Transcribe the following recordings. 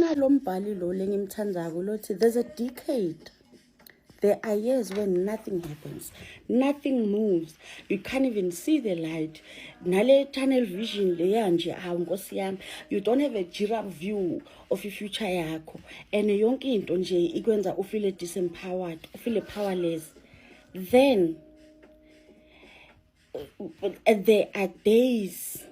Uyabona lo mbhali lo lengimthandako lothi there's a decade. There are years when nothing happens, nothing moves. You can't even see the light. Nale tunnel vision leya nje Nkosi yami. You don't have a giraffe view of your future yakho. And yonke into nje ikwenza ufeel disempowered, ufeel powerless. Then there are days,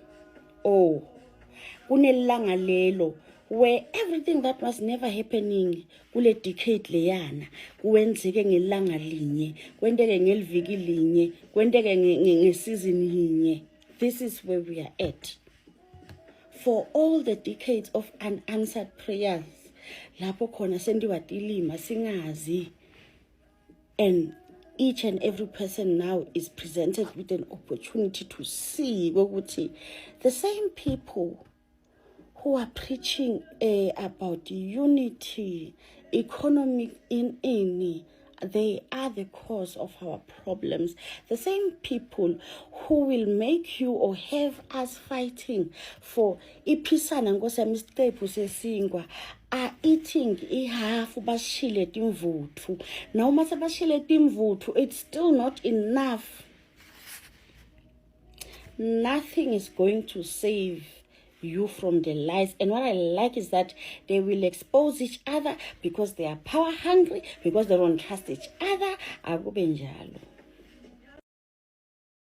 kunelanga lelo, where everything that was never happening kule decade leyana kuwenzeke ngelanga linye, kwenteke ngeliviki linye, kwenteke ngesizini yinye. This is where we are at. For all the decades of unanswered prayers, lapho khona sendiwa tilima singazi, and each and every person now is presented with an opportunity to see the same people who are preaching about unity, economic in they are the cause of our problems. The same people who will make you or have us fighting for ipisana Nkosi yami isiqephu sesingwa are eating ihafu bashile timvuthu. Now mase bashile timvuthu, it's still not enough. Nothing is going to save you from the lies. And what I like is that they will expose each other because they are power hungry, because they don't trust each other. Akubenjalo.